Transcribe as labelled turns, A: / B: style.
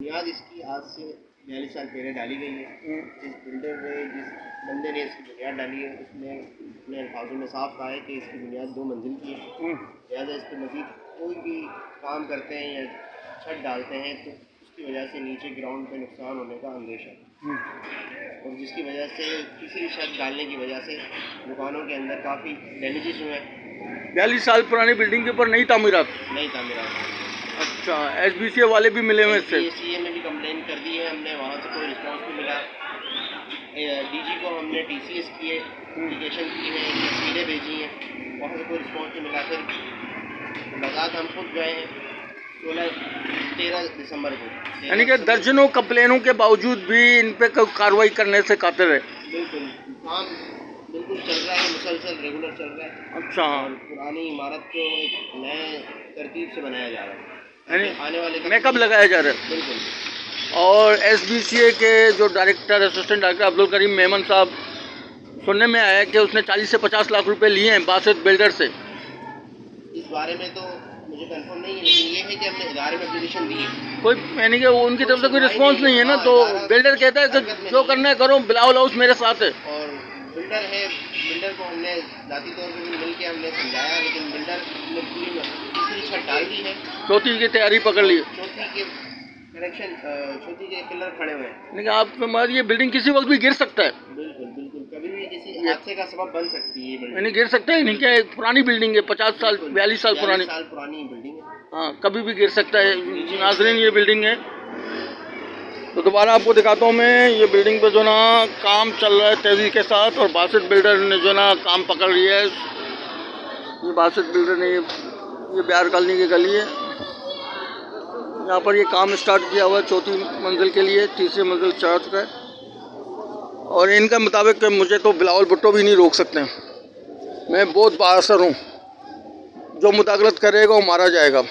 A: बुनियाद इसकी आज से 42 साल पहले डाली गई है। जिस बिल्डर ने, जिस बंदे ने इसकी बुनियाद डाली है, उसने अपने अल्फाजों में साफ कहा है कि इसकी बुनियाद 2 मंजिल की है। लिहाजा इस पर मज़ीद कोई भी काम करते हैं या छत डालते हैं तो उसकी वजह से नीचे ग्राउंड पे नुकसान होने का अंदेशा है, और जिसकी वजह से किसी छत डालने की वजह से दुकानों के अंदर काफ़ी डैमेजेस हुए हैं।
B: 42 साल पुरानी बिल्डिंग के ऊपर नई तामीरात। अच्छा, SBCA वाले भी मिले हुए इससे?
A: SBCA में भी कंप्लेन कर दी है हमने, वहाँ से कोई रिस्पांस नहीं मिला। DG को हमने TCS की एप्लीकेशन की है, तस्वीरें भेजी हैं, वहाँ से कोई रिस्पांस नहीं मिला। फिर बाज़ात हम खुद गए हैं 13 दिसंबर को।
B: यानी कि दर्जनों कंप्लेनों के बावजूद भी इन पे कोई कार्रवाई करने से कातिर है।
A: बिल्कुल, काम बिल्कुल चल रहा है, मुसलसल रेगुलर चल रहा है।
B: अच्छा,
A: और पुरानी इमारत को एक नए तरतीब से बनाया जा रहा है, आने वाले
B: मेकअप लगाया जा रहा है।
A: बिल्कुल।
B: और SBCA के जो director, assistant director Abdul Karim Memon साहब, सुनने में आया कि उसने 40 से 50 लाख रुपए लिए हैं बासित बिल्डर से।
A: इस बारे में तो मुझे कंफर्म नहीं है, लेकिन ये है कि हमने इदारे में एप्लीकेशन दी है।
B: कोई यानी कि उनकी तरफ से कोई रिस्पॉन्स नहीं है ना, तो बिल्डर कहता है कि जो करना है करो, बिलाओ हाउस मेरे साथ है।
A: और बिल्डर है, बिल्डर को हमने ज़ाती तौर पर भी मिल के हमने समझाया, लेकिन बिल्डर ने पूरी तीसरी छत डाल दी है,
B: चौथी की तैयारी पकड़ ली,
A: चौथी के कनेक्शन, चौथी के पिलर खड़े हुए हैं।
B: लेकिन आप ये बिल्डिंग किसी वक्त भी गिर सकता है।
A: बिल्कुल बिल्कुल, कभी भी किसी हादसे का सबब बन सकती है ये बिल्डिंग।
B: यानी गिर सकता है, नहीं क्या, एक पुरानी बिल्डिंग है, 50 साल 42 साल पुरानी
A: बिल्डिंग है।
B: हाँ, कभी भी गिर सकता है। नाज़रीन, ये बिल्डिंग है, तो दोबारा आपको दिखाता हूँ मैं। ये बिल्डिंग पे जो ना काम चल रहा है तेज़ी के साथ, और बासित बिल्डर ने जो ना काम पकड़ लिया है। ये बासित बिल्डर ने ये बिहार कॉलोनी की गली है, यहाँ पर ये काम स्टार्ट किया हुआ है चौथी मंजिल के लिए, तीसरी मंजिल चढ़ चुका है। और इनका मुताबिक मुझे तो बिलावल भुट्टो भी नहीं रोक सकते, मैं बहुत बाअसर हूँ, जो मुदाखलत करेगा वो मारा जाएगा।